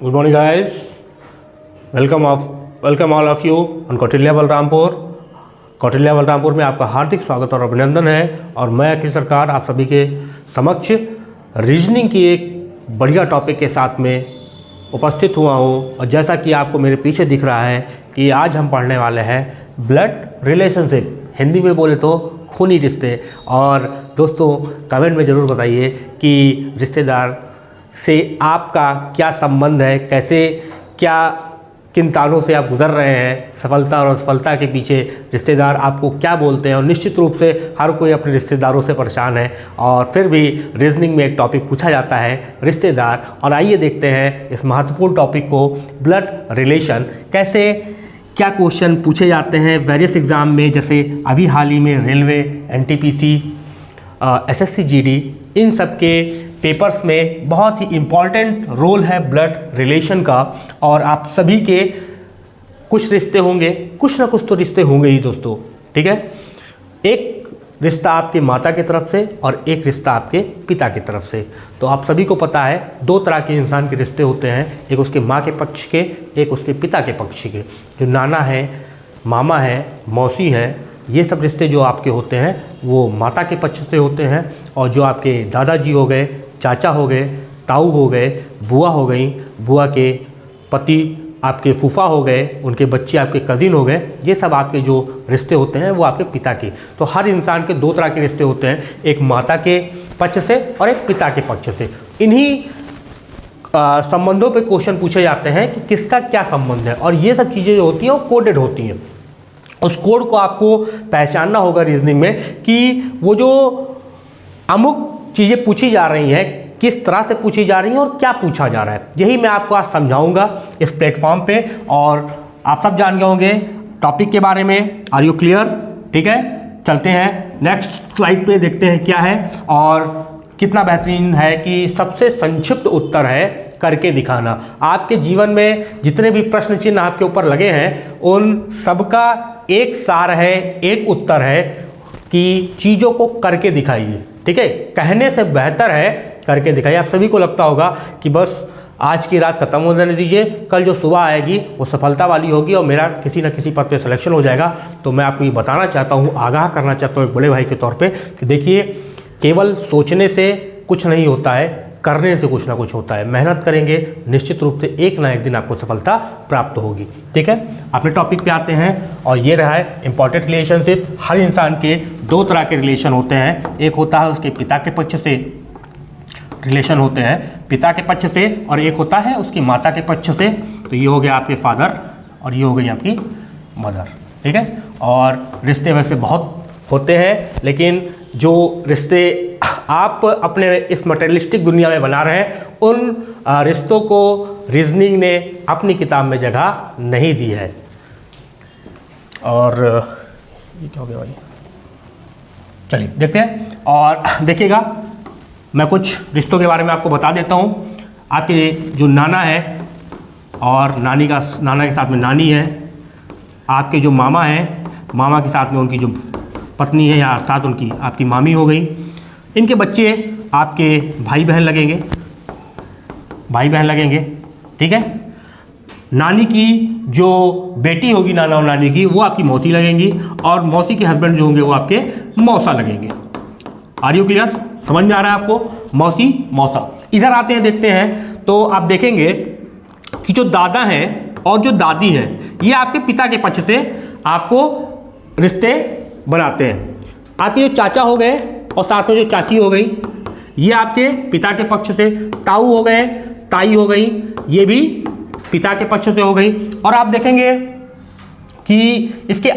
Good morning, guys. Welcome all of you on Kautilya Balrampur. Kautilya Balrampur में आपका हार्दिक स्वागत और अभिनंदन है। और मैं अखिल सरकार आप सभी के समक्ष रीजनिंग की एक बढ़िया टॉपिक के साथ में उपस्थित हुआ हूँ। और जैसा कि आपको मेरे पीछे दिख रहा है कि आज हम पढ़ने वाले हैं ब्लड रिलेशनशिप, हिंदी में बोले तो खूनी रिश्ते। और दोस्तों कमेंट में ज़रूर बताइए कि रिश्तेदार से आपका क्या संबंध है, कैसे क्या किन तानों से आप गुजर रहे हैं, सफलता और असफलता के पीछे रिश्तेदार आपको क्या बोलते हैं। और निश्चित रूप से हर कोई अपने रिश्तेदारों से परेशान है और फिर भी रीजनिंग में एक टॉपिक पूछा जाता है रिश्तेदार। और आइए देखते हैं इस महत्वपूर्ण टॉपिक को, ब्लड रिलेशन, कैसे क्या क्वेश्चन पूछे जाते हैं वेरियस एग्ज़ाम में। जैसे अभी हाल ही में रेलवे, एनटीपीसी, एसएससी जीडी, इन सब के पेपर्स में बहुत ही इम्पॉर्टेंट रोल है ब्लड रिलेशन का। और आप सभी के कुछ रिश्ते होंगे, कुछ ना कुछ तो रिश्ते होंगे ही दोस्तों, ठीक है। एक रिश्ता आपके माता की तरफ से और एक रिश्ता आपके पिता की तरफ से। तो आप सभी को पता है दो तरह के इंसान के रिश्ते होते हैं, एक उसके माँ के पक्ष के, एक उसके पिता के पक्ष के। जो नाना है, मामा है, मौसी है, ये सब रिश्ते जो आपके होते हैं वो माता के पक्ष से होते हैं। और जो आपके दादाजी हो गए, चाचा हो गए, ताऊ हो गए, बुआ हो गई, बुआ के पति आपके फूफा हो गए, उनके बच्चे आपके कज़िन हो गए, ये सब आपके जो रिश्ते होते हैं वो आपके पिता के। तो हर इंसान के दो तरह के रिश्ते होते हैं, एक माता के पक्ष से और एक पिता के पक्ष से। इन्हीं संबंधों पे क्वेश्चन पूछे जाते हैं कि किसका क्या संबंध है। और ये सब चीज़ें जो होती हैं वो कोडेड होती हैं। उस कोड को आपको पहचानना होगा रीजनिंग में कि वो जो अमुक चीज़ें पूछी जा रही हैं किस तरह से पूछी जा रही हैं और क्या पूछा जा रहा है। यही मैं आपको आज समझाऊंगा इस प्लेटफॉर्म पे। और आप सब जान गए होंगे टॉपिक के बारे में। Are you clear? ठीक है, चलते हैं नेक्स्ट स्लाइड पे, देखते हैं क्या है। और कितना बेहतरीन है कि सबसे संक्षिप्त उत्तर है करके दिखाना। आपके जीवन में जितने भी प्रश्न चिन्ह आपके ऊपर लगे हैं उन सबका एक सार है, एक उत्तर है कि चीज़ों को करके दिखाइए, ठीक है। कहने से बेहतर है करके दिखाइए। आप सभी को लगता होगा कि बस आज की रात खत्म हो जाने दीजिए, कल जो सुबह आएगी वो सफलता वाली होगी और मेरा किसी न किसी पद पे सिलेक्शन हो जाएगा। तो मैं आपको ये बताना चाहता हूँ, आगाह करना चाहता हूँ एक बड़े भाई के तौर पे कि देखिए, केवल सोचने से कुछ नहीं होता है, करने से कुछ ना कुछ होता है। मेहनत करेंगे, निश्चित रूप से एक ना एक दिन आपको सफलता प्राप्त होगी, ठीक है। अपने टॉपिक पे आते हैं और ये रहा है इंपॉर्टेंट रिलेशनशिप। हर इंसान के दो तरह के रिलेशन होते हैं, एक होता है उसके पिता के पक्ष से रिलेशन होते हैं, पिता के पक्ष से, और एक होता है उसकी माता के पक्ष से। तो ये हो गया आपके फादर और ये हो गई आपकी मदर, ठीक है। और रिश्ते वैसे बहुत होते हैं, लेकिन जो रिश्ते आप अपने इस मटेरियलिस्टिक दुनिया में बना रहे हैं उन रिश्तों को रीजनिंग ने अपनी किताब में जगह नहीं दी है। और ये क्या हो गया भाई, चलिए देखते हैं। और देखिएगा, मैं कुछ रिश्तों के बारे में आपको बता देता हूँ। आपके जो नाना है और नाना के साथ में नानी है, आपके जो मामा हैं, मामा के साथ में उनकी जो पत्नी है या अर्थात उनकी आपकी मामी हो गई। इनके बच्चे आपके भाई बहन लगेंगे, ठीक है। नानी की जो बेटी होगी, नाना और नानी की, वो आपकी मौसी लगेंगी। और मौसी के हस्बैंड जो होंगे वो आपके मौसा लगेंगे। Are you clear? समझ में आ रहा है आपको? मौसी, मौसा। इधर आते हैं, देखते हैं। तो आप देखेंगे कि जो दादा हैं और जो दादी हैं ये आपके पिता के पक्ष से आपको रिश्ते बनाते हैं। आपके जो चाचा हो गए और साथ में जो चाची हो गई ये आपके पिता के पक्ष से। ताऊ हो गए, ताई हो गई, ये भी पिता के पक्ष से हो गई। और आप देखेंगे कि इसके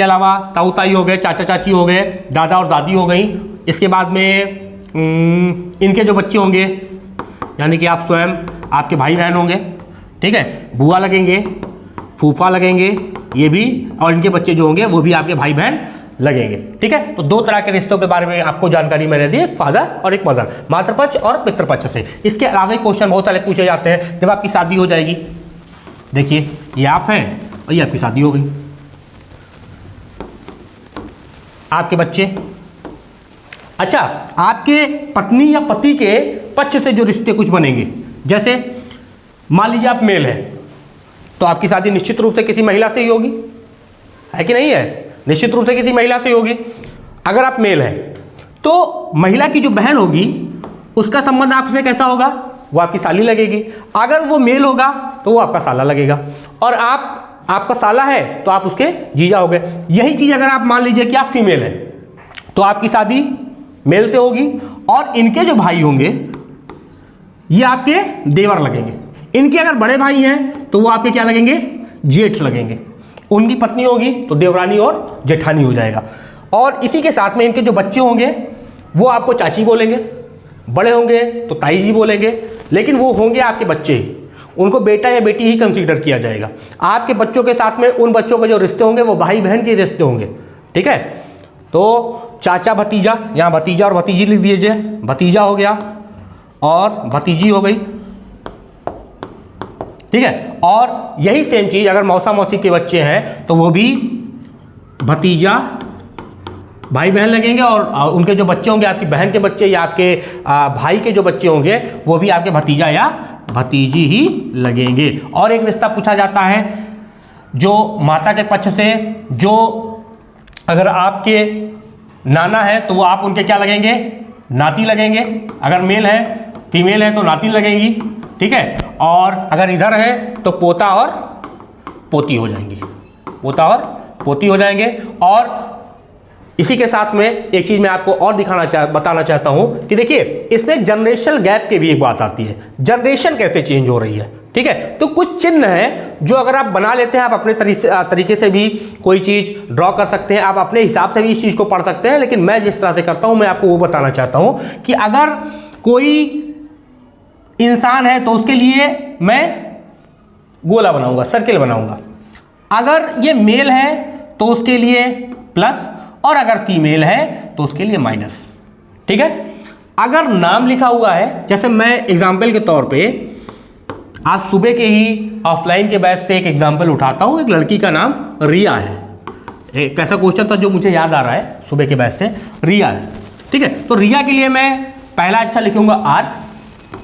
अलावा ताऊ ताई हो गए, चाचा चाची हो गए, दादा और दादी हो गई। इसके बाद में इनके जो बच्चे होंगे यानी कि आप स्वयं, आपके भाई बहन होंगे, ठीक है। बुआ लगेंगे, फूफा लगेंगे, ये भी, और इनके बच्चे जो होंगे वो भी आपके भाई बहन लगेंगे, ठीक है। तो दो तरह के रिश्तों के बारे में आपको जानकारी मैंने दी, एक फादर और एक मदर, मातृपक्ष और पितृपक्ष से। इसके अलावा क्वेश्चन बहुत सारे पूछे जाते हैं जब आपकी शादी हो जाएगी। देखिए, ये आप हैं और ये आपकी शादी हो गई, आपके बच्चे। अच्छा, आपके पत्नी या पति के पक्ष से जो रिश्ते कुछ बनेंगे, जैसे मान लीजिए आप मेल हैं तो आपकी शादी निश्चित रूप से किसी महिला से ही होगी, है कि नहीं है? निश्चित रूप से किसी महिला से ही होगी। अगर आप मेल हैं तो महिला की जो बहन होगी उसका संबंध आपसे कैसा होगा? वो आपकी साली लगेगी। अगर वो मेल होगा तो वो आपका साला लगेगा, और आपका साला है तो आप उसके जीजा हो गए। यही चीज़ अगर आप मान लीजिए कि आप फीमेल हैं तो आपकी शादी मेल से होगी, और इनके जो भाई होंगे ये आपके देवर लगेंगे। इनके अगर बड़े भाई हैं तो वो आपके क्या लगेंगे? जेठ लगेंगे। उनकी पत्नी होगी तो देवरानी और जेठानी हो जाएगा। और इसी के साथ में इनके जो बच्चे होंगे वो आपको चाची बोलेंगे, बड़े होंगे तो ताई जी बोलेंगे, लेकिन वो होंगे आपके बच्चे ही, उनको बेटा या बेटी ही कंसीडर किया जाएगा। आपके बच्चों के साथ में उन बच्चों के जो रिश्ते होंगे वो भाई बहन के रिश्ते होंगे, ठीक है? तो चाचा भतीजा, यहाँ भतीजा और भतीजी लिख दीजिए, भतीजा हो गया और भतीजी हो गई, ठीक है? और यही सेम चीज़ अगर मौसा मौसी के बच्चे हैं तो वो भी भतीजा भाई बहन लगेंगे, और उनके जो बच्चे होंगे आपकी बहन के बच्चे या आपके भाई के जो बच्चे होंगे वो भी आपके भतीजा या भतीजी ही लगेंगे। और एक रिश्ता पूछा जाता है जो माता के पक्ष से, जो अगर आपके नाना है तो वो आप उनके क्या लगेंगे? नाती लगेंगे। अगर मेल है, फीमेल है तो नाती लगेंगी, ठीक है? और अगर इधर है तो पोता और पोती हो जाएंगी, पोता और पोती हो जाएंगे। और इसी के साथ में एक चीज़ मैं आपको और बताना चाहता हूं कि देखिए इसमें जनरेशनल गैप की भी एक बात आती है। जनरेशन कैसे चेंज हो रही है, ठीक है? तो कुछ चिन्ह हैं जो अगर आप बना लेते हैं, आप अपने तरीके से भी कोई चीज़ ड्रॉ कर सकते हैं, आप अपने हिसाब से भी इस चीज़ को पढ़ सकते हैं, लेकिन मैं जिस तरह से करता हूं मैं आपको वो बताना चाहता हूं कि अगर कोई इंसान है तो उसके लिए मैं गोला बनाऊंगा, सर्किल बनाऊंगा। अगर ये मेल है तो उसके लिए प्लस, और अगर फीमेल है तो उसके लिए माइनस, ठीक है? अगर नाम लिखा हुआ है, जैसे मैं एग्जाम्पल के तौर पे आज सुबह के ही ऑफलाइन के बैच से एक एग्जाम्पल उठाता हूं। एक लड़की का नाम रिया है। एक ऐसा क्वेश्चन था जो मुझे याद आ रहा है सुबह के बैच से, रिया है, ठीक है? तो रिया के लिए मैं पहला अच्छा लिखूंगा आर,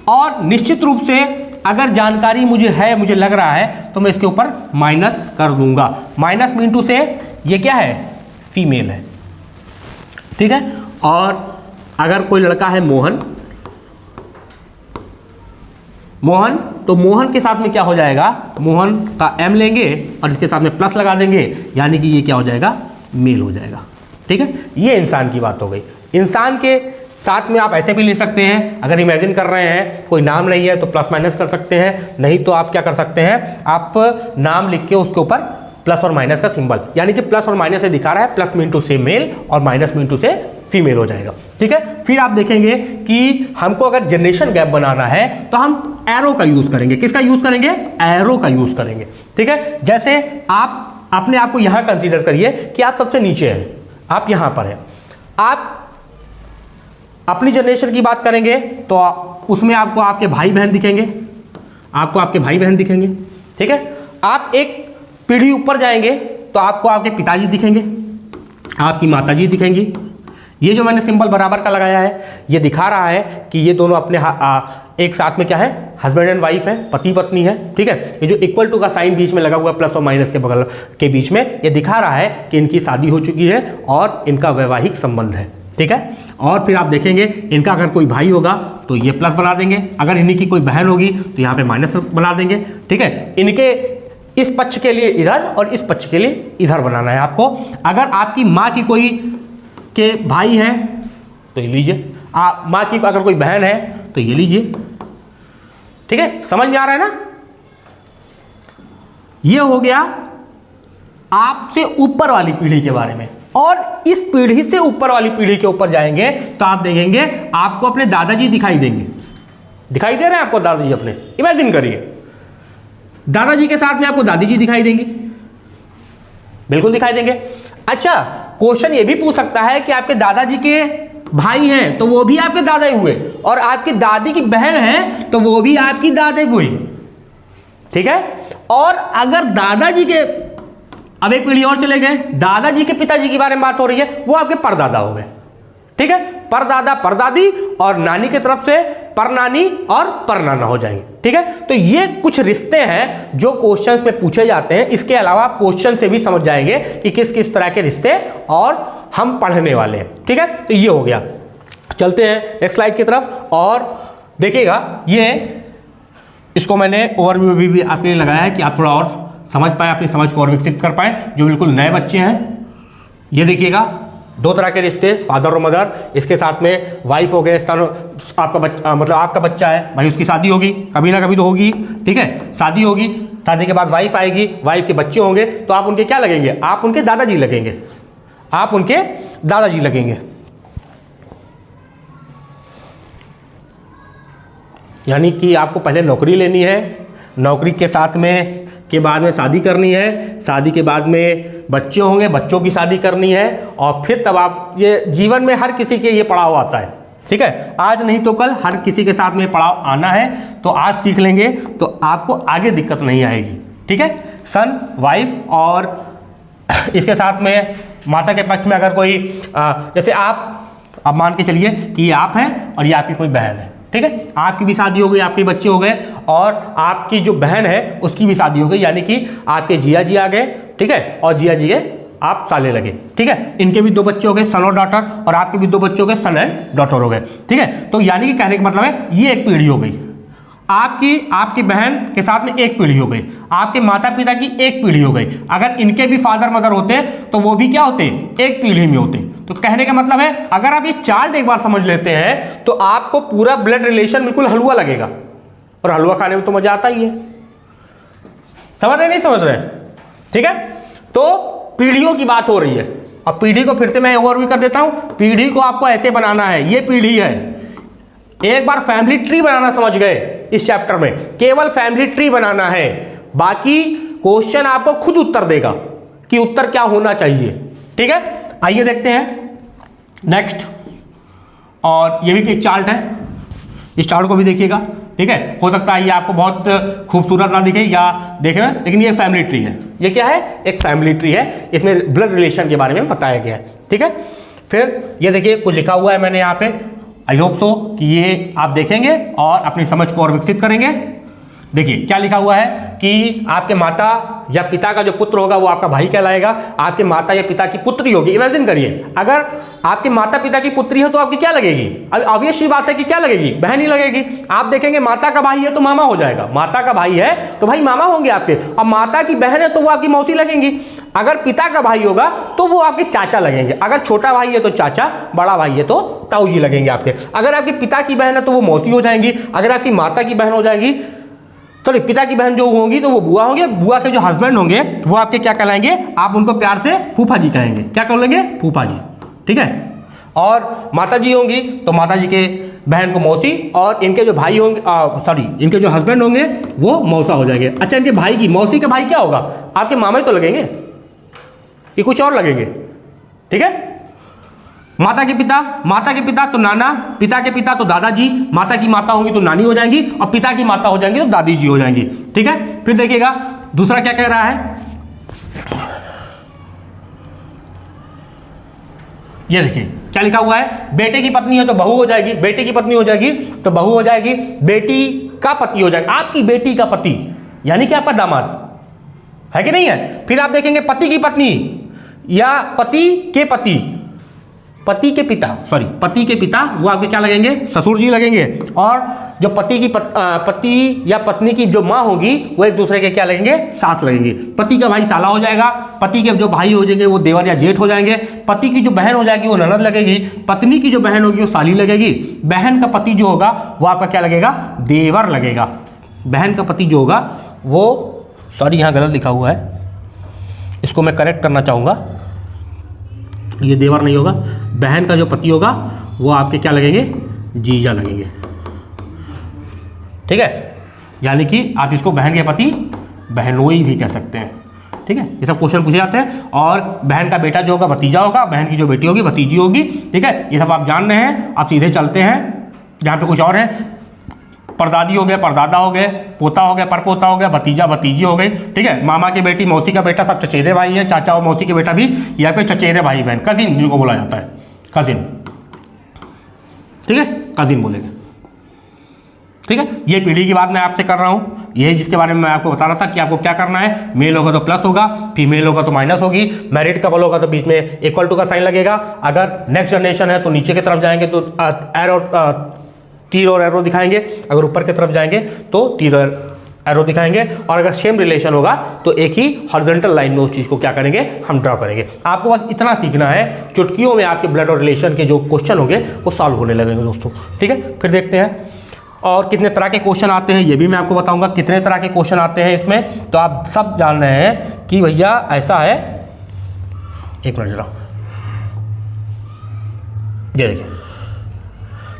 और निश्चित रूप से अगर जानकारी मुझे लग रहा है तो मैं इसके ऊपर माइनस कर दूंगा। माइनस में इंटू से ये क्या है? फीमेल है, ठीक है? और अगर कोई लड़का है मोहन, तो मोहन के साथ में क्या हो जाएगा? मोहन का एम लेंगे और इसके साथ में प्लस लगा देंगे, यानी कि ये क्या हो जाएगा? मेल हो जाएगा, ठीक है? ये इंसान की बात हो गई। इंसान के साथ में आप ऐसे भी ले सकते हैं, अगर इमेजिन कर रहे हैं कोई नाम नहीं है तो प्लस माइनस कर सकते हैं, नहीं तो आप क्या कर सकते हैं? आप नाम लिख के उसके ऊपर प्लस और माइनस का सिंबल, यानी कि प्लस और माइनस से दिखा रहा है, प्लस में इंटू से मेल और माइनस में इंटू से फीमेल हो जाएगा, ठीक है? फिर आप देखेंगे कि हमको अगर जनरेशन गैप बनाना है तो हम एरो का यूज करेंगे। किसका यूज करेंगे? एरो का यूज करेंगे, ठीक है? जैसे आप अपने आप को यहां कंसीडर करिए कि आप सबसे नीचे हैं, आप यहां पर हैं। आप अपनी जनरेशन की बात करेंगे तो उसमें आपको आपके भाई बहन दिखेंगे, ठीक है? आप एक पीढ़ी ऊपर जाएंगे तो आपको आपके पिताजी दिखेंगे, आपकी माताजी दिखेंगी। ये जो मैंने सिंबल बराबर का लगाया है ये दिखा रहा है कि ये दोनों अपने एक साथ में क्या है? हस्बैंड एंड वाइफ है, पति पत्नी है, ठीक है? ये जो इक्वल टू का साइन बीच में लगा हुआ प्लस और माइनस के बगल के बीच में, ये दिखा रहा है कि इनकी शादी हो चुकी है और इनका वैवाहिक संबंध है, ठीक है? और फिर आप देखेंगे इनका अगर कोई भाई होगा तो ये प्लस बना देंगे, अगर इन्हीं की कोई बहन होगी तो यहाँ पे माइनस बना देंगे, ठीक है? इनके इस पक्ष के लिए इधर और इस पक्ष के लिए इधर बनाना है आपको। अगर आपकी माँ की कोई के भाई हैं तो ये लीजिए, माँ की अगर कोई बहन है तो ये लीजिए, ठीक है? समझ में आ रहा है ना? ये हो गया आपसे ऊपर वाली पीढ़ी के बारे में। और इस पीढ़ी से ऊपर वाली पीढ़ी के ऊपर जाएंगे तो आप देखेंगे आपको अपने दादाजी दिखाई देंगे। दिखाई दे रहे हैं आपको दादाजी अपने? इमेजिन करिए, दादाजी के साथ में आपको दादी जी दिखाई देंगी, बिल्कुल दिखाई देंगे। अच्छा, क्वेश्चन ये भी पूछ सकता है कि आपके दादाजी के भाई हैं तो वो भी आपके दादा ही हुए, और आपकी दादी की बहन है तो वो भी आपकी दादी हुई, ठीक है? और अगर दादाजी के, अब एक पीढ़ी और चले गए, दादाजी के पिताजी के बारे में बात हो रही है, वो आपके परदादा हो गए, ठीक है, परदादा परदादी और नानी की तरफ से परनानी और परनाना हो जाएंगे। ठीक है, तो ये कुछ रिश्ते हैं जो क्वेश्चंस में पूछे जाते हैं। इसके अलावा आप क्वेश्चन से भी समझ जाएंगे कि किस किस तरह के रिश्ते और हम पढ़ने वाले हैं। ठीक है, तो ये हो गया। चलते हैं नेक्स्ट स्लाइड की तरफ और देखिएगा, ये इसको मैंने ओवरव्यू भी आपके लिए लगाया है कि आप थोड़ा और समझ पाए, अपनी समझ को और विकसित कर पाए। जो बिल्कुल नए बच्चे हैं, ये देखिएगा, दो तरह के रिश्ते, फादर और मदर, इसके साथ में वाइफ हो गए, सन, आपका बच्चा, मतलब आपका बच्चा है भाई, उसकी शादी होगी, कभी ना कभी तो होगी। ठीक है, शादी होगी, शादी के बाद वाइफ आएगी, वाइफ के बच्चे होंगे, तो आप उनके क्या लगेंगे? आप उनके दादाजी लगेंगे, आप उनके दादाजी लगेंगे। यानी कि आपको पहले नौकरी लेनी है, नौकरी के साथ में के बाद में शादी करनी है, शादी के बाद में बच्चे होंगे, बच्चों की शादी करनी है, और फिर तब आप, ये जीवन में हर किसी के ये पड़ाव आता है। ठीक है, आज नहीं तो कल हर किसी के साथ में पड़ाव आना है, तो आज सीख लेंगे तो आपको आगे दिक्कत नहीं आएगी। ठीक है, सन, वाइफ और इसके साथ में माता के पक्ष में अगर कोई जैसे आप मान के चलिए कि ये आप हैं और ये आपकी कोई बहन है। ठीक है, आपकी भी शादी हो गई, आपके बच्चे हो गए, और आपकी जो बहन है उसकी भी शादी हो गई, यानी कि आपके जिया जी आ गए। ठीक है, और जिया जी के आप साले लगे। ठीक है, इनके भी दो बच्चे हो गए, सन और डॉटर, और आपके भी दो बच्चे हो गए, सन एंड डॉटर हो गए। ठीक है, तो यानी कि कहने का मतलब है ये एक पीढ़ी हो गई, आपकी बहन के साथ में एक पीढ़ी हो गई, आपके माता पिता की एक पीढ़ी हो गई। अगर इनके भी फादर मदर होते तो वो भी क्या होते? एक पीढ़ी में होते। तो कहने का मतलब है अगर आप ये चार्ट एक बार समझ लेते हैं तो आपको पूरा ब्लड रिलेशन बिल्कुल हलवा लगेगा, और हलवा खाने में तो मजा आता ही है। समझ रहे नहीं समझ रहे? ठीक है, तो पीढ़ियों की बात हो रही है। अब पीढ़ी को फिर से मैं ओवरव्यू कर देता हूं। पीढ़ी को आपको ऐसे बनाना है, ये पीढ़ी है। एक बार फैमिली ट्री बनाना समझ गए इस चैप्टर में, केवल फैमिली ट्री बनाना है, बाकी क्वेश्चन आपको खुद उत्तर देगा कि उत्तर क्या होना चाहिए। ठीक है, आइए देखते हैं नेक्स्ट। और ये भी एक चार्ट है, इस चार्ट को भी देखिएगा। ठीक है, हो सकता है ये आपको बहुत खूबसूरत ना दिखे या देखना, लेकिन ये फैमिली ट्री है। ये क्या है? एक फैमिली ट्री है, इसमें ब्लड रिलेशन के बारे में बताया गया है। ठीक है, फिर ये देखिए कुछ लिखा हुआ है मैंने यहाँ पे, आई होप सो कि ये आप देखेंगे और अपनी समझ को और विकसित करेंगे। देखिए क्या लिखा हुआ है कि आपके माता या पिता का जो पुत्र होगा वो आपका भाई कहलाएगा, आपके माता या पिता की पुत्री होगी। इमेजिन करिए, अगर आपके माता पिता की पुत्री है तो आपकी क्या लगेगी? अब ऑब्वियस सी बात है कि क्या लगेगी? बहन ही लगेगी। आप देखेंगे माता का भाई है तो मामा हो जाएगा, माता का भाई है तो भाई मामा होंगे आपके, और माता की बहन है तो वो आपकी मौसी लगेंगी। अगर पिता का भाई होगा तो वो आपके चाचा लगेंगे, अगर छोटा भाई है तो चाचा, बड़ा भाई है तो ताऊ जी लगेंगे आपके। अगर आपके पिता की बहन है तो वो मौसी हो जाएंगी, अगर आपकी माता की बहन हो जाएगी, सॉरी पिता की बहन जो होंगी तो वो बुआ होंगे, बुआ के जो हस्बैंड होंगे वो आपके क्या कहलाएंगे? आप उनको प्यार से फूफा जी कहेंगे। क्या कहेंगे? फूफा जी। ठीक है, और माता जी होंगी तो माता जी के बहन को मौसी, और इनके जो भाई होंगे, सॉरी इनके जो हस्बैंड होंगे वो मौसा हो जाएंगे। अच्छा, इनके भाई की, मौसी के भाई क्या होगा? आपके मामा ही तो लगेंगे कि कुछ और लगेंगे? ठीक है, माता के पिता तो नाना, पिता के पिता तो दादाजी, माता की माता होंगी तो नानी हो जाएंगी, और पिता की माता हो जाएंगी तो दादी जी हो जाएंगी। ठीक है, फिर देखिएगा दूसरा क्या कह रहा है, ये देखिए क्या लिखा हुआ है, बेटे की पत्नी है तो बहू हो जाएगी, बेटे की पत्नी हो जाएगी तो बहू हो जाएगी, बेटी का पति हो जाएगा, आपकी बेटी का पति यानी कि आपका दामाद है कि नहीं है। फिर आप देखेंगे पति की पत्नी या पति के पति, पति के पिता, सॉरी पति के पिता, वो आपके क्या लगेंगे? ससुर जी लगेंगे। और जो पति की पति या पत्नी की जो माँ होगी वो एक दूसरे के क्या लगेंगे? सास लगेंगे। पति का भाई साला हो जाएगा, पति के जो भाई हो जाएंगे वो देवर या जेठ हो जाएंगे, पति की जो बहन हो जाएगी वो ननद लगेगी, पत्नी की जो बहन होगी वो साली लगेगी, बहन का पति जो होगा वो आपका क्या लगेगा? देवर लगेगा। बहन का पति जो होगा वो, सॉरी यहाँ गलत लिखा हुआ है, इसको मैं करेक्ट करना चाहूँगा, ये देवर नहीं होगा, बहन का जो पति होगा वो आपके क्या लगेंगे? जीजा लगेंगे। ठीक है, यानी कि आप इसको बहन के पति बहनोई भी कह सकते हैं। ठीक है, ये सब क्वेश्चन पूछे जाते हैं। और बहन का बेटा जो होगा भतीजा होगा, बहन की जो बेटी होगी भतीजी होगी। ठीक है, ये सब आप जान रहे हैं। आप सीधे चलते हैं, यहाँ पे कुछ और है, परदादी हो गए, परदादा हो गए, पोता हो गया, परपोता हो गया, भतीजा भतीजी हो गई। ठीक है, मामा की बेटी, मौसी का बेटा, सब चचेरे भाई हैं, चाचा और मौसी के बेटा भी यहाँ पे चचेरे भाई बहन, कजिन जिनको बोला जाता है, कजिन। ठीक है, कजिन बोलेंगे। ठीक है, ये पीढ़ी की बात मैं आपसे कर रहा हूँ, यही जिसके बारे में मैं आपको बता रहा था कि आपको क्या करना है। मेल होगा तो प्लस होगा, फीमेल होगा तो माइनस होगी, मैरिड कपल होगा तो बीच में इक्वल टू का साइन लगेगा। अगर नेक्स्ट जनरेशन है तो नीचे की तरफ जाएंगे तो एरो, तीर और एरो दिखाएंगे, अगर ऊपर की तरफ जाएंगे तो तीर और एरो दिखाएंगे, और अगर सेम रिलेशन होगा तो एक ही हॉरिजॉन्टल लाइन में उस चीज़ को क्या करेंगे, हम ड्रॉ करेंगे। आपको बस इतना सीखना है, चुटकियों में आपके ब्लड और रिलेशन के जो क्वेश्चन होंगे वो सॉल्व होने लगेंगे दोस्तों। ठीक है, फिर देखते हैं और कितने तरह के क्वेश्चन आते हैं ये भी मैं आपको बताऊंगा, कितने तरह के क्वेश्चन आते हैं इसमें, तो आप सब जान रहे हैं कि भैया ऐसा है। एक मिनट जरा, ये देखिए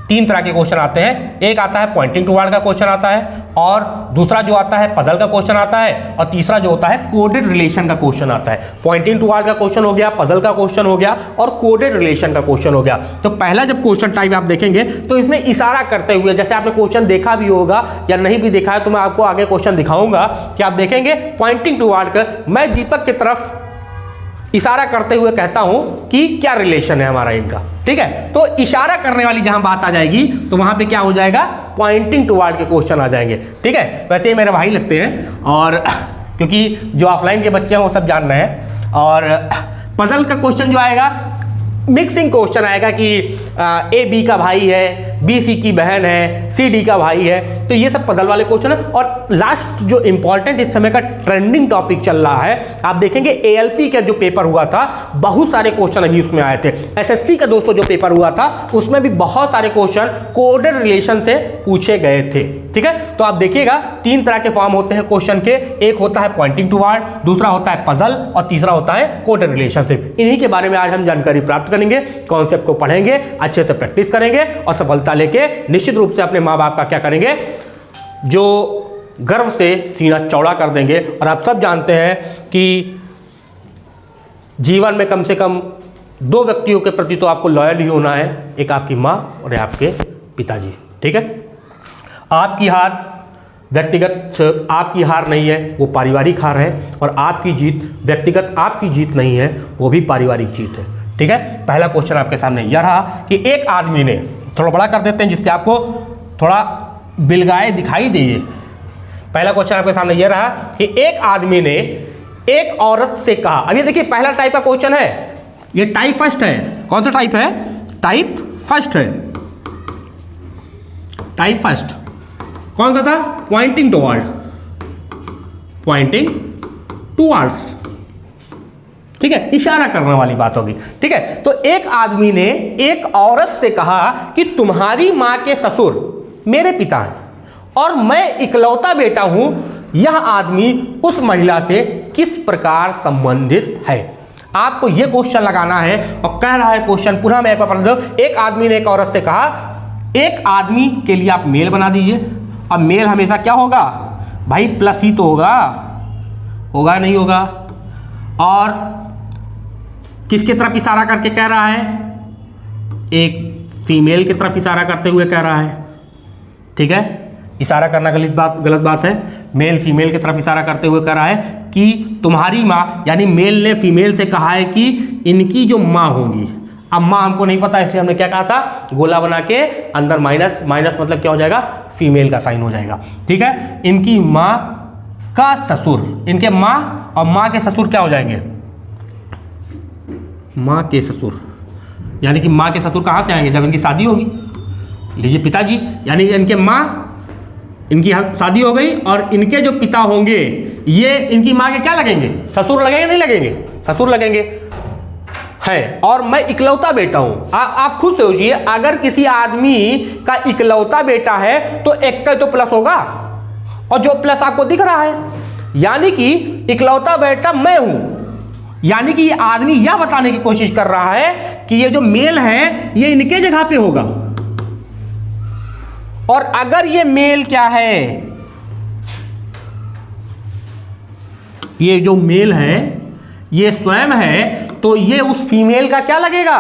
3 तरह के क्वेश्चन आते हैं। एक आता है पॉइंटिंग टुवर्ड का क्वेश्चन आता है, और दूसरा जो आता है पजल का क्वेश्चन आता है, और तीसरा जो होता है कोडेड रिलेशन का क्वेश्चन आता है। पॉइंटिंग टुवर्ड का क्वेश्चन हो गया, पजल का क्वेश्चन हो गया, और कोडेड रिलेशन का क्वेश्चन हो गया। तो पहला जब क्वेश्चन टाइप आप देखेंगे तो इसमें इशारा करते हुए, जैसे आपने क्वेश्चन देखा भी होगा या नहीं भी देखा है तो मैं आपको आगे क्वेश्चन दिखाऊंगा कि आप देखेंगे पॉइंटिंग टुवर्ड का मैं दीपक की तरफ इशारा करते हुए कहता हूं कि क्या रिलेशन है हमारा इनका। ठीक है, तो इशारा करने वाली जहां बात आ जाएगी तो वहां पे क्या हो जाएगा, पॉइंटिंग टुवर्ड के क्वेश्चन आ जाएंगे। ठीक है, वैसे ही मेरे भाई लगते हैं, और क्योंकि जो ऑफलाइन के बच्चे हैं वो सब जान रहे हैं। और पजल का क्वेश्चन जो आएगा मिक्सिंग क्वेश्चन आएगा कि ए बी का भाई है, बी सी की बहन है, सी डी का भाई है, तो ये सब पजल वाले क्वेश्चन है। और लास्ट जो इंपॉर्टेंट इस समय का ट्रेंडिंग टॉपिक चल रहा है, आप देखेंगे एएलपी का जो पेपर हुआ था बहुत सारे क्वेश्चन अभी उसमें आए थे। एसएससी का दोस्तों जो पेपर हुआ था उसमें भी बहुत सारे क्वेश्चन कोडेड रिलेशन से पूछे गए थे। ठीक है, तो आप देखिएगा 3 तरह के फॉर्म होते हैं क्वेश्चन के, एक होता है पॉइंटिंग टुवर्ड, दूसरा होता है पजल, और तीसरा होता है कोडेड रिलेशनशिप। इन्हीं के बारे में आज हम जानकारी प्राप्त करेंगे, कॉन्सेप्ट को पढ़ेंगे, अच्छे से प्रैक्टिस करेंगे, और सफलता लेके निश्चित रूप से अपने माँ बाप का क्या करेंगे, जो गर्व से सीना चौड़ा कर देंगे। और आप सब जानते हैं कि जीवन में कम से कम 2 व्यक्तियों के प्रति तो आपको लॉयल ही होना है, एक आपकी माँ और आपके पिताजी। ठीक है, आपकी हार व्यक्तिगत आपकी हार नहीं है, वो पारिवारिक हार है, और आपकी जीत व्यक्तिगत आपकी जीत नहीं है, वो भी पारिवारिक जीत है। ठीक है, पहला क्वेश्चन आपके सामने यह रहा कि एक आदमी ने, थोड़ा बड़ा कर देते हैं जिससे आपको थोड़ा बिलगाए दिखाई दे। पहला क्वेश्चन आपके सामने यह रहा कि एक आदमी ने एक औरत से कहा। अब ये देखिए पहला टाइप का क्वेश्चन है, ये टाइप फर्स्ट है। कौन सा टाइप है, टाइप फर्स्ट है। टाइप फर्स्ट कौन सा था, पॉइंटिंग टुवर्ड, पॉइंटिंग टुवर्ड्स। ठीक है, इशारा करने वाली बात होगी। ठीक है, तो एक आदमी ने एक औरत से कहा कि तुम्हारी मां के ससुर मेरे पिता हैं और मैं इकलौता बेटा हूं, यह आदमी उस महिला से किस प्रकार संबंधित है। आपको यह क्वेश्चन लगाना है, और कह रहा है क्वेश्चन पुनः मैं एक बार पढ़ दूं। एक आदमी ने एक औरत से कहा, एक आदमी के लिए आप मेल बना दीजिए, और मेल हमेशा क्या होगा भाई, प्लस ही तो होगा, होगा नहीं होगा। और किसकी तरफ इशारा करके कह रहा है, एक फीमेल की तरफ इशारा करते हुए कह रहा है। ठीक है, इशारा करना गलत बात है। मेल फीमेल की तरफ इशारा करते हुए कह रहा है कि तुम्हारी माँ, यानी मेल ने फीमेल से कहा है कि इनकी जो माँ होंगी। अब माँ हमको नहीं पता, इसलिए हमने क्या कहा था, गोला बना के अंदर माइनस, माइनस मतलब क्या हो जाएगा, फीमेल का साइन हो जाएगा। ठीक है, इनकी माँ का ससुर, इनके माँ और माँ के ससुर क्या हो जाएंगे, माँ के ससुर, यानी कि माँ के ससुर कहाँ से आएंगे, जब इनकी शादी होगी। लीजिए पिताजी, यानी इनके माँ, इनकी शादी हो गई और इनके जो पिता होंगे ये इनकी माँ के क्या लगेंगे, ससुर लगेंगे, नहीं लगेंगे, ससुर लगेंगे है। और मैं इकलौता बेटा हूँ। आप खुद सोचिए, अगर किसी आदमी का इकलौता बेटा है तो एक का तो प्लस होगा, और जो प्लस आपको दिख रहा है, यानी कि इकलौता बेटा मैं हूं। यानी कि ये आदमी यह बताने की कोशिश कर रहा है कि ये जो मेल है ये इनके जगह पे होगा, और अगर ये मेल क्या है, ये जो मेल है ये स्वयं है, तो ये उस फीमेल का क्या लगेगा,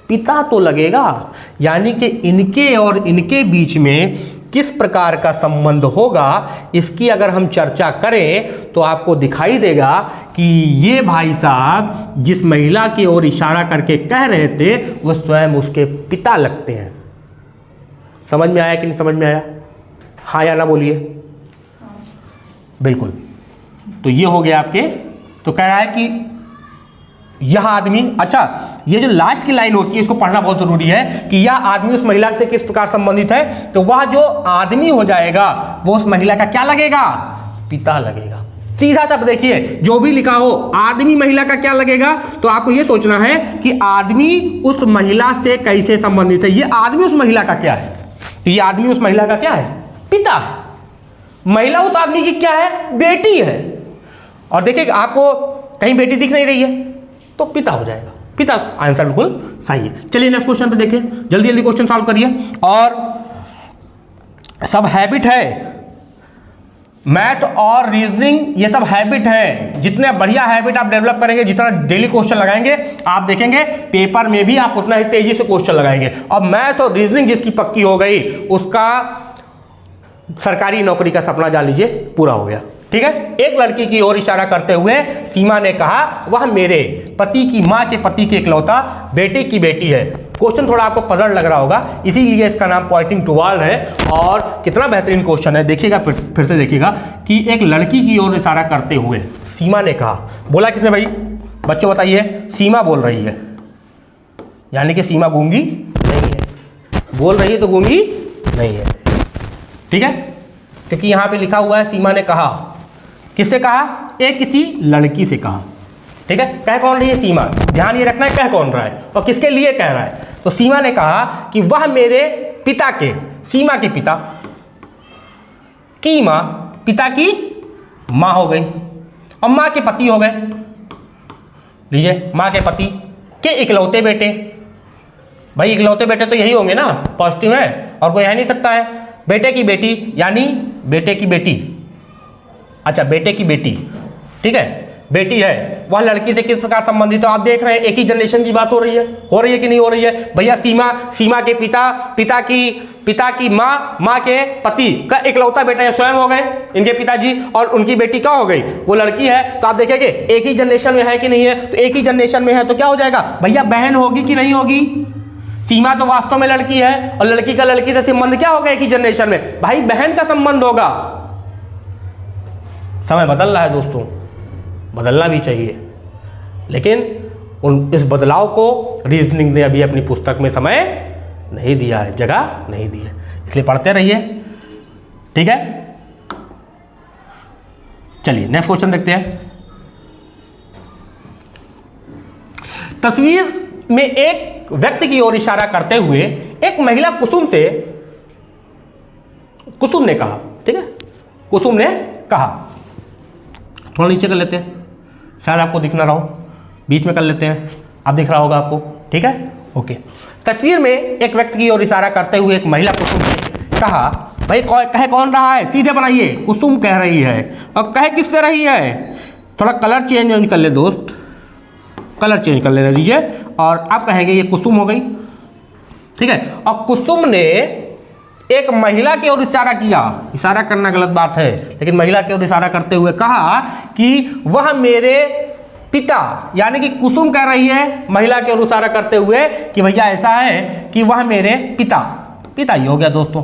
पिता तो लगेगा। यानी कि इनके और इनके बीच में किस प्रकार का संबंध होगा, इसकी अगर हम चर्चा करें तो आपको दिखाई देगा कि ये भाई साहब जिस महिला की ओर इशारा करके कह रहे थे वो स्वयं उसके पिता लगते हैं। समझ में आया कि नहीं समझ में आया? हाँ या ना बोलिए। बिल्कुल। तो ये हो गया आपके। तो कह रहा है कि यह आदमी, अच्छा ये जो लास्ट की लाइन होती है इसको पढ़ना बहुत जरूरी है कि यह आदमी उस महिला से किस प्रकार संबंधित है। तो वह जो आदमी हो जाएगा वो उस महिला का क्या लगेगा? पिता लगेगा। सीधा सा देखिए, जो भी लिखा हो आदमी महिला का क्या लगेगा, तो आपको ये सोचना है कि आदमी उस महिला से कैसे संबंधित है। ये आदमी उस महिला का क्या है? तो ये आदमी उस महिला का क्या है? पिता। महिला उस आदमी की क्या है? बेटी है। और देखिए आपको कहीं बेटी दिख नहीं रही है तो पिता हो जाएगा। पिता आंसर बिल्कुल सही है। चलिए नेक्स्ट क्वेश्चन पे देखिए, जल्दी जल्दी क्वेश्चन सॉल्व करिए। और सब हैबिट है, मैथ और रीजनिंग ये सब हैबिट है। जितने बढ़िया हैबिट आप डेवलप करेंगे, जितना डेली क्वेश्चन लगाएंगे, आप देखेंगे पेपर में भी आप उतना ही तेजी से क्वेश्चन लगाएंगे। और मैथ और रीजनिंग जिसकी पक्की हो गई उसका सरकारी नौकरी का सपना जान लीजिए पूरा हो गया। ठीक है। एक लड़की की ओर इशारा करते हुए सीमा ने कहा, वह मेरे पति की मां के पति की इकलौता बेटे की बेटी है। क्वेश्चन थोड़ा आपको पजल लग रहा होगा, इसीलिए इसका नाम पॉइंटिंग टुवर्ड है। और कितना बेहतरीन क्वेश्चन है, देखिएगा फिर से देखिएगा कि एक लड़की की ओर इशारा करते हुए सीमा ने कहा। बोला किसने भाई? बच्चों बताइए। सीमा बोल रही है, यानी कि सीमा गूंगी नहीं है। बोल रही है तो गूंगी नहीं है। ठीक है, क्योंकि यहां पे लिखा हुआ है सीमा ने कहा। किससे कहा? एक किसी लड़की से कहा। ठीक है। कह कौन रही है? सीमा। ध्यान ये रखना है कह कौन रहा है और किसके लिए कह रहा है। तो सीमा ने कहा कि वह मेरे पिता के, सीमा के पिता की मां, पिता की मां हो गई और मां के पति हो गए। लीजिए, मां के पति के इकलौते बेटे। भाई इकलौते बेटे तो यही होंगे ना, पॉजिटिव है और कोई है नहीं सकता है। बेटे की बेटी यानी बेटे की बेटी। अच्छा, बेटे की बेटी। ठीक है, बेटी है। वह लड़की से किस प्रकार संबंधित है? आप देख रहे हैं एक ही जनरेशन की बात हो रही है कि नहीं हो रही है? भैया सीमा के पिता की माँ के पति का इकलौता बेटा है, स्वयं हो गए इनके पिताजी, और उनकी बेटी क्या हो गई? वो लड़की है। तो आप देखेंगे एक ही जनरेशन में है कि नहीं है? तो एक ही जनरेशन में है तो क्या हो जाएगा भैया? बहन होगी कि नहीं होगी? सीमा तो वास्तव में लड़की है और लड़की का लड़की से संबंध क्या होगा? एक ही जनरेशन में भाई बहन का संबंध होगा। समय बदल रहा है दोस्तों, बदलना भी चाहिए, लेकिन इस बदलाव को रीजनिंग ने अभी अपनी पुस्तक में समय नहीं दिया है, जगह नहीं दी है, इसलिए पढ़ते रहिए। ठीक है, चलिए नेक्स्ट क्वेश्चन देखते हैं। तस्वीर में एक व्यक्ति की ओर इशारा करते हुए एक महिला कुसुम ने कहा। ठीक है, कुसुम ने कहा। थोड़ा नीचे कर लेते हैं, शायद आपको दिख ना रहा हो, बीच में कर लेते हैं, आप दिख रहा होगा आपको। ठीक है, ओके। तस्वीर में एक व्यक्ति की ओर इशारा करते हुए एक महिला कुसुम ने कहा। भाई कह कौन रहा है? सीधे बनाइए, कुसुम कह रही है। और कह किससे रही है? थोड़ा कलर चेंज कर ले दोस्त, कलर चेंज कर लेने दीजिए और आप कहेंगे ये कुसुम हो गई। ठीक है, और कुसुम ने एक महिला की ओर इशारा किया। इशारा करना गलत बात है, लेकिन महिला की ओर इशारा करते हुए कहा कि वह मेरे पिता, यानी कि कुसुम कह रही है महिला की ओर इशारा करते हुए कि भैया ऐसा है कि वह मेरे पिता ही हो गया दोस्तों,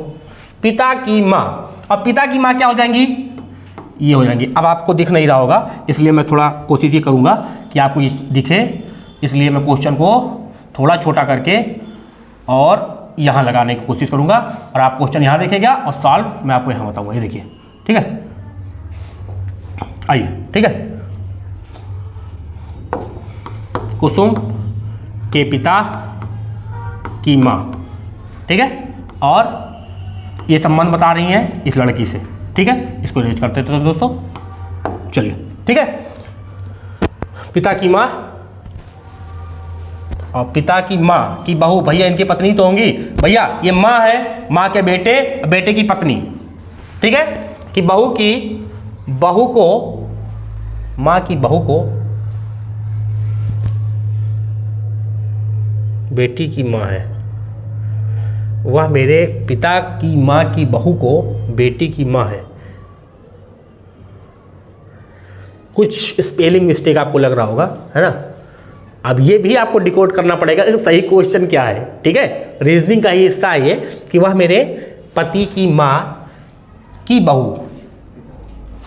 पिता की माँ। और पिता की माँ क्या हो जाएंगी? ये हो जाएंगी। अब आपको दिख नहीं रहा होगा, इसलिए मैं थोड़ा कोशिश ये करूँगा कि आपको ये दिखे, इसलिए मैं क्वेश्चन को थोड़ा छोटा करके और यहाँ लगाने की कोशिश करूँगा और आप क्वेश्चन यहाँ देखेगा और सॉल्व मैं आपको यहाँ बताऊँगा। ये देखिए, ठीक है, आइए। ठीक है, कुसुम के पिता की माँ। ठीक है, और ये संबंध बता रही हैं इस लड़की से। ठीक है, इसको रेज करते थे दोस्तों। चलिए, ठीक है, पिता की माँ और पिता की माँ की बहू। भैया इनकी पत्नी तो होंगी। भैया ये माँ है, माँ के बेटे, बेटे की पत्नी। ठीक है, कि बहू को माँ की बहू को बेटी की माँ है। वह मेरे पिता की माँ की बहू को बेटी की माँ है। कुछ स्पेलिंग मिस्टेक आपको लग रहा होगा, है ना? अब ये भी आपको डिकोड करना पड़ेगा कि सही क्वेश्चन क्या है, ठीक है। रीजनिंग का ही हिस्सा है ये कि वह मेरे पति की माँ की बहू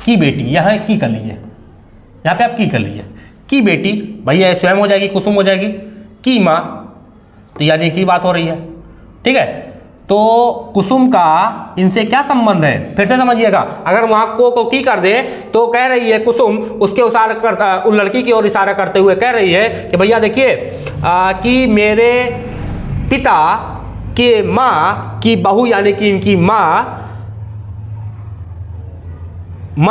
की बेटी, यहाँ की कर लीजिए, यहाँ पे आप की कर लीजिए, की बेटी, भैया स्वयं हो जाएगी, कुसुम हो जाएगी, की माँ, तो यानी एक ही बात हो रही है, ठीक है। तो कुसुम का इनसे क्या संबंध है, फिर से समझिएगा। अगर वहां को की कर दे तो कह रही है कुसुम, उसके इशारा करता, उस लड़की की ओर इशारा करते हुए कह रही है कि भैया देखिए कि मेरे पिता के माँ की बहू यानी कि इनकी माँ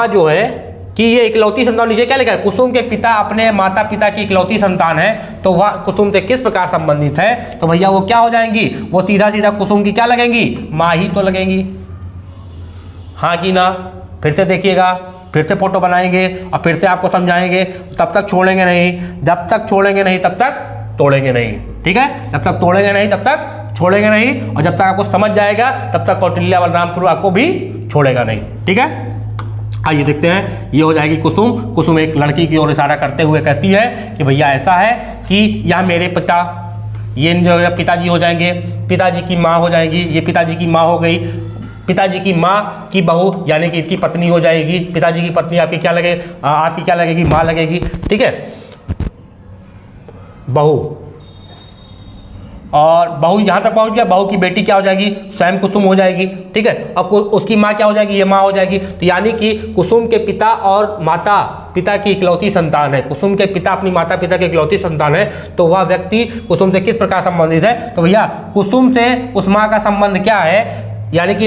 जो है कि ये इकलौती संतान, नीचे क्या लिखा है, कुसुम के पिता अपने माता पिता की इकलौती संतान है, तो वह कुसुम से किस प्रकार संबंधित है, तो भैया वो क्या हो जाएंगी, वो सीधा सीधा कुसुम की क्या लगेंगी, माँ ही तो लगेंगी, हाँ कि ना। फिर से देखिएगा, फिर से फोटो बनाएंगे और फिर से आपको समझाएंगे, तब तक छोड़ेंगे नहीं, जब तक छोड़ेंगे नहीं तब तक तोड़ेंगे नहीं, ठीक है। जब तक तोड़ेंगे नहीं तब तक छोड़ेंगे नहीं, और जब तक आपको समझ जाएगा तब तक कौटिल्य बलरामपुर आपको भी छोड़ेगा नहीं, ठीक है। आइए देखते हैं, ये हो जाएगी कुसुम। कुसुम एक लड़की की ओर इशारा करते हुए कहती है कि भैया ऐसा है कि यह मेरे पिता, ये जो है पिताजी हो जाएंगे, पिताजी की माँ हो जाएगी, ये पिताजी की माँ हो गई, पिताजी की माँ की बहू यानी कि इनकी पत्नी हो जाएगी, पिताजी की पत्नी आपकी क्या लगे, आपकी क्या लगेगी, माँ लगेगी, ठीक है, बहू। और बहू यहाँ तक पहुँच गया, बहू की बेटी क्या हो जाएगी, स्वयं कुसुम हो जाएगी, ठीक है। और उसकी माँ क्या हो जाएगी, ये माँ हो जाएगी। तो यानी कि कुसुम के पिता और माता पिता की इकलौती संतान है, कुसुम के पिता अपनी माता पिता की इकलौती संतान है, तो वह व्यक्ति कुसुम से किस प्रकार संबंधित है, तो भैया कुसुम से उस माँ का संबंध क्या है, यानी कि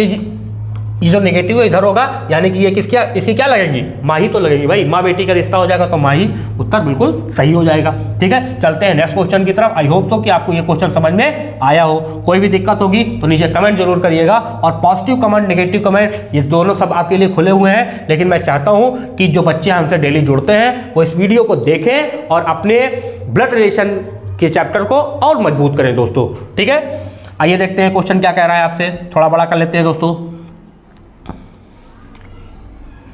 ये जो नेगेटिव है इधर होगा, यानी कि ये इसकी क्या लगेगी, माँ ही तो लगेगी भाई, माँ बेटी का रिश्ता हो जाएगा तो माँ ही, उत्तर बिल्कुल सही हो जाएगा, ठीक है। चलते हैं नेक्स्ट क्वेश्चन की तरफ। आई होप सो कि आपको ये क्वेश्चन समझ में आया हो। कोई भी दिक्कत होगी तो नीचे कमेंट जरूर करिएगा, और पॉजिटिव कमेंट नेगेटिव कमेंट ये दोनों सब आपके लिए खुले हुए हैं, लेकिन मैं चाहता हूँ कि जो बच्चे हमसे डेली जुड़ते हैं वो इस वीडियो को देखें और अपने ब्लड रिलेशन के चैप्टर को और मजबूत करें दोस्तों, ठीक है। आइए देखते हैं क्वेश्चन क्या कह रहा है आपसे, थोड़ा बड़ा कर लेते हैं दोस्तों।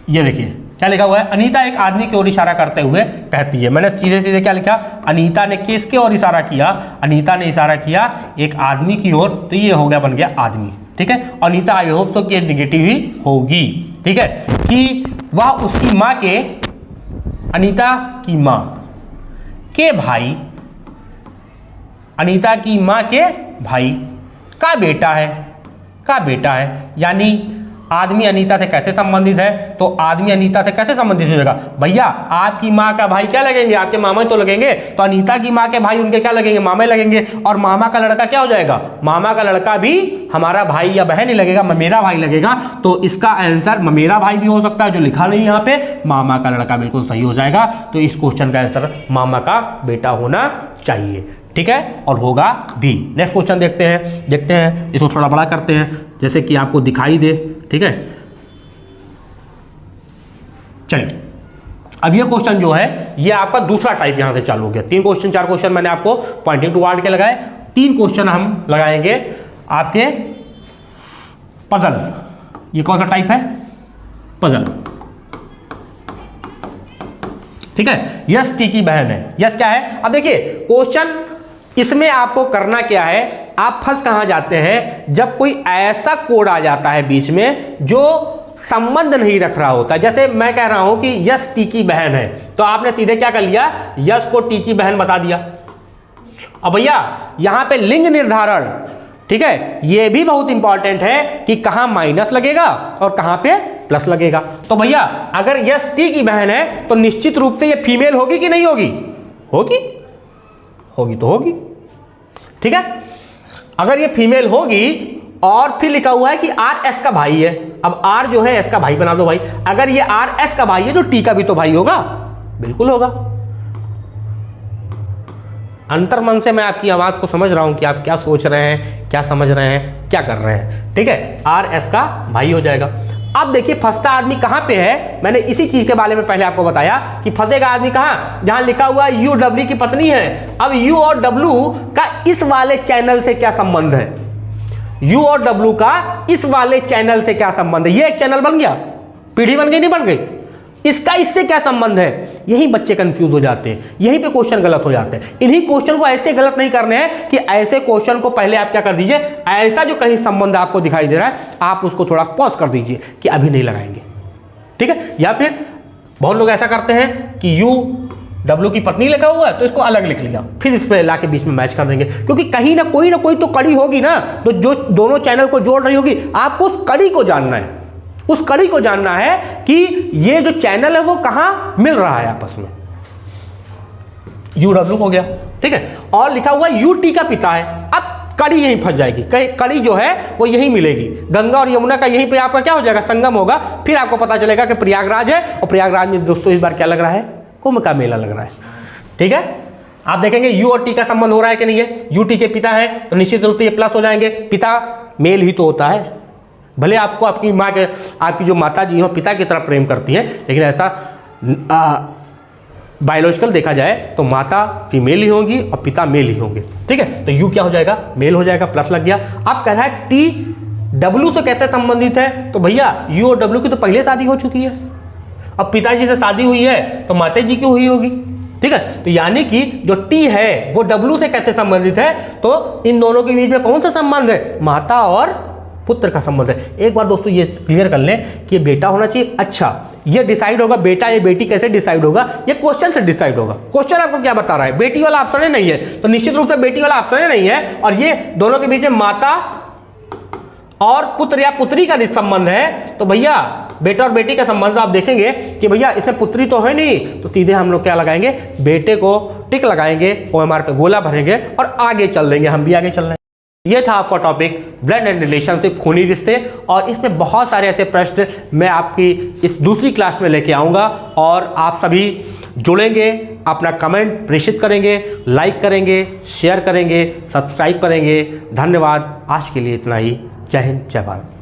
ये देखिए क्या लिखा हुआ है, अनीता एक आदमी की ओर इशारा करते हुए कहती है, मैंने सीधे सीधे क्या लिखा, अनीता ने किसके ओर इशारा किया, अनीता ने इशारा किया एक आदमी की ओर, तो ये हो गया, बन गया आदमी, ठीक है। अनीता आई होप सो कि निगेटिव ही होगी, ठीक है, कि वह उसकी माँ के, अनीता की माँ के भाई, अनीता की माँ के भाई का बेटा है, यानी आदमी अनीता से कैसे संबंधित है, तो आदमी अनीता से कैसे संबंधित हो जाएगा, भैया आपकी माँ का भाई क्या लगेंगे, आपके मामा तो लगेंगे, तो अनीता की माँ के भाई उनके क्या लगेंगे, मामा लगेंगे, और मामा का लड़का क्या हो जाएगा, मामा का लड़का भी हमारा भाई या बहन ही लगेगा, ममेरा भाई लगेगा। तो इसका आंसर ममेरा भाई भी हो सकता है, जो लिखा नहीं यहाँ पे, मामा का लड़का बिल्कुल सही हो जाएगा। तो इस क्वेश्चन का आंसर मामा का बेटा होना चाहिए, ठीक है, और होगा भी। नेक्स्ट क्वेश्चन देखते हैं, इसको थोड़ा बड़ा करते हैं जैसे कि आपको दिखाई दे, ठीक है। चलिए अब ये क्वेश्चन जो है ये आपका दूसरा टाइप यहां से चालू हो गया। 3 क्वेश्चन 4 क्वेश्चन मैंने आपको पॉइंटिंग टू वर्ड के लगाए, 3 क्वेश्चन हम लगाएंगे आपके पजल। ये कौन सा टाइप है, पजल, ठीक है। यस टी की बहन है, यस क्या है, अब देखिए क्वेश्चन इसमें आपको करना क्या है, आप फंस कहां जाते हैं, जब कोई ऐसा कोड आ जाता है बीच में जो संबंध नहीं रख रहा होता। जैसे मैं कह रहा हूं कि यस टी की बहन है, तो आपने सीधे क्या कर लिया, यस को टी की बहन बता दिया। अब भैया यहां पे लिंग निर्धारण, ठीक है, यह भी बहुत इंपॉर्टेंट है कि कहां माइनस लगेगा और कहां पे प्लस लगेगा। तो भैया अगर यस टी की बहन है तो निश्चित रूप से ये फीमेल होगी कि नहीं होगी, होगी तो होगी, ठीक है। अगर ये फीमेल होगी और फिर लिखा हुआ है कि आर एस का भाई है, अब आर जो है एस का भाई बना दो भाई, अगर ये आर एस का भाई है तो टी का भी तो भाई होगा, बिल्कुल होगा। अंतर्मन से मैं आपकी आवाज को समझ रहा हूं कि आप क्या सोच रहे हैं, क्या समझ रहे हैं, क्या कर रहे हैं, ठीक है, आर एस का भाई हो जाएगा। अब देखिए फंसता आदमी कहां पे है, मैंने इसी चीज के बारे में पहले आपको बताया कि फंसेगा आदमी कहां, जहां लिखा हुआ यू डब्ल्यू की पत्नी है। अब यू और डब्ल्यू का इस वाले चैनल से क्या संबंध है, यू और डब्ल्यू का इस वाले चैनल से क्या संबंध है, ये एक चैनल बन गया, पीढ़ी बन गई नहीं बन गई, इसका इससे क्या संबंध है, यही बच्चे कंफ्यूज हो जाते हैं, यहीं पे क्वेश्चन गलत हो जाते हैं। इन्हीं क्वेश्चन को ऐसे गलत नहीं करने हैं कि ऐसे क्वेश्चन को पहले आप क्या कर दीजिए, ऐसा जो कहीं संबंध आपको दिखाई दे रहा है आप उसको थोड़ा पॉज कर दीजिए कि अभी नहीं लगाएंगे, ठीक है। या फिर बहुत लोग ऐसा करते हैं कि यू डब्ल्यू की पत्नी लिखा हुआ है तो इसको अलग लिख लिया, फिर इस पे ला के बीच में मैच कर देंगे, क्योंकि कहीं ना कोई तो कड़ी होगी ना, तो जो दोनों चैनल को जोड़ रही होगी, आपको उस कड़ी को जानना है, उस कड़ी को जानना है कि ये जो चैनल है वो कहां मिल रहा है आपस में। यू डब्ल्यू हो गया, ठीक है, और लिखा हुआ यू टी का पिता है, अब कड़ी यहीं फंस जाएगी, कड़ी जो है वो यहीं मिलेगी, गंगा और यमुना का यहीं पे आपका क्या हो जाएगा, संगम होगा, फिर आपको पता चलेगा कि प्रयागराज है, और प्रयागराज में दोस्तों इस बार क्या लग रहा है, कुंभ का मेला लग रहा है, ठीक है। आप देखेंगे यू और टी का संबंध हो रहा है कि नहीं है, यू टी के पिता है तो निश्चित रूप से ये प्लस हो जाएंगे, पिता मेल ही तो होता है, भले आपको आपकी माँ के, आपकी जो माता जी हो पिता की तरफ प्रेम करती हैं, लेकिन ऐसा बायोलॉजिकल देखा जाए तो माता फीमेल ही होगी और पिता मेल ही होंगे, ठीक है। तो यू क्या हो जाएगा, मेल हो जाएगा, प्लस लग गया। अब कह रहा है टी डब्ल्यू से कैसे संबंधित है, तो भैया यू और डब्ल्यू की तो पहले शादी हो चुकी है, अब पिताजी से शादी हुई है तो माता जी की हुई होगी, ठीक है। तो यानी कि जो टी है वो डब्ल्यू से कैसे संबंधित है, तो इन दोनों के बीच में कौन सा संबंध है, माता और पुत्र का संबंध है। एक बार दोस्तों ये क्लियर कर लें कि ये बेटा होना चाहिए, अच्छा ये डिसाइड होगा, बेटा या बेटी कैसे डिसाइड होगा, ये क्वेश्चन से डिसाइड होगा। क्वेश्चन आपको क्या बता रहा है, बेटी वाला ऑप्शन ही नहीं है, तो निश्चित रूप से बेटी वाला ऑप्शन ही नहीं है, और ये दोनों के बीच में माता और पुत्र या पुत्री का संबंध है, तो भैया बेटा और बेटी का संबंध आप देखेंगे कि भैया इसमें पुत्री तो है नहीं, तो सीधे हम लोग क्या लगाएंगे, बेटे को टिक लगाएंगे, OMR पे गोला भरेंगे और आगे चल देंगे, हम भी आगे चल रहे हैं। ये था आपका टॉपिक ब्लड एंड रिलेशनशिप, खूनी रिश्ते, और इसमें बहुत सारे ऐसे प्रश्न मैं आपकी इस दूसरी क्लास में लेके आऊँगा, और आप सभी जुड़ेंगे, अपना कमेंट प्रेषित करेंगे, लाइक करेंगे, शेयर करेंगे, सब्सक्राइब करेंगे। धन्यवाद, आज के लिए इतना ही। जय हिंद, जय भारत।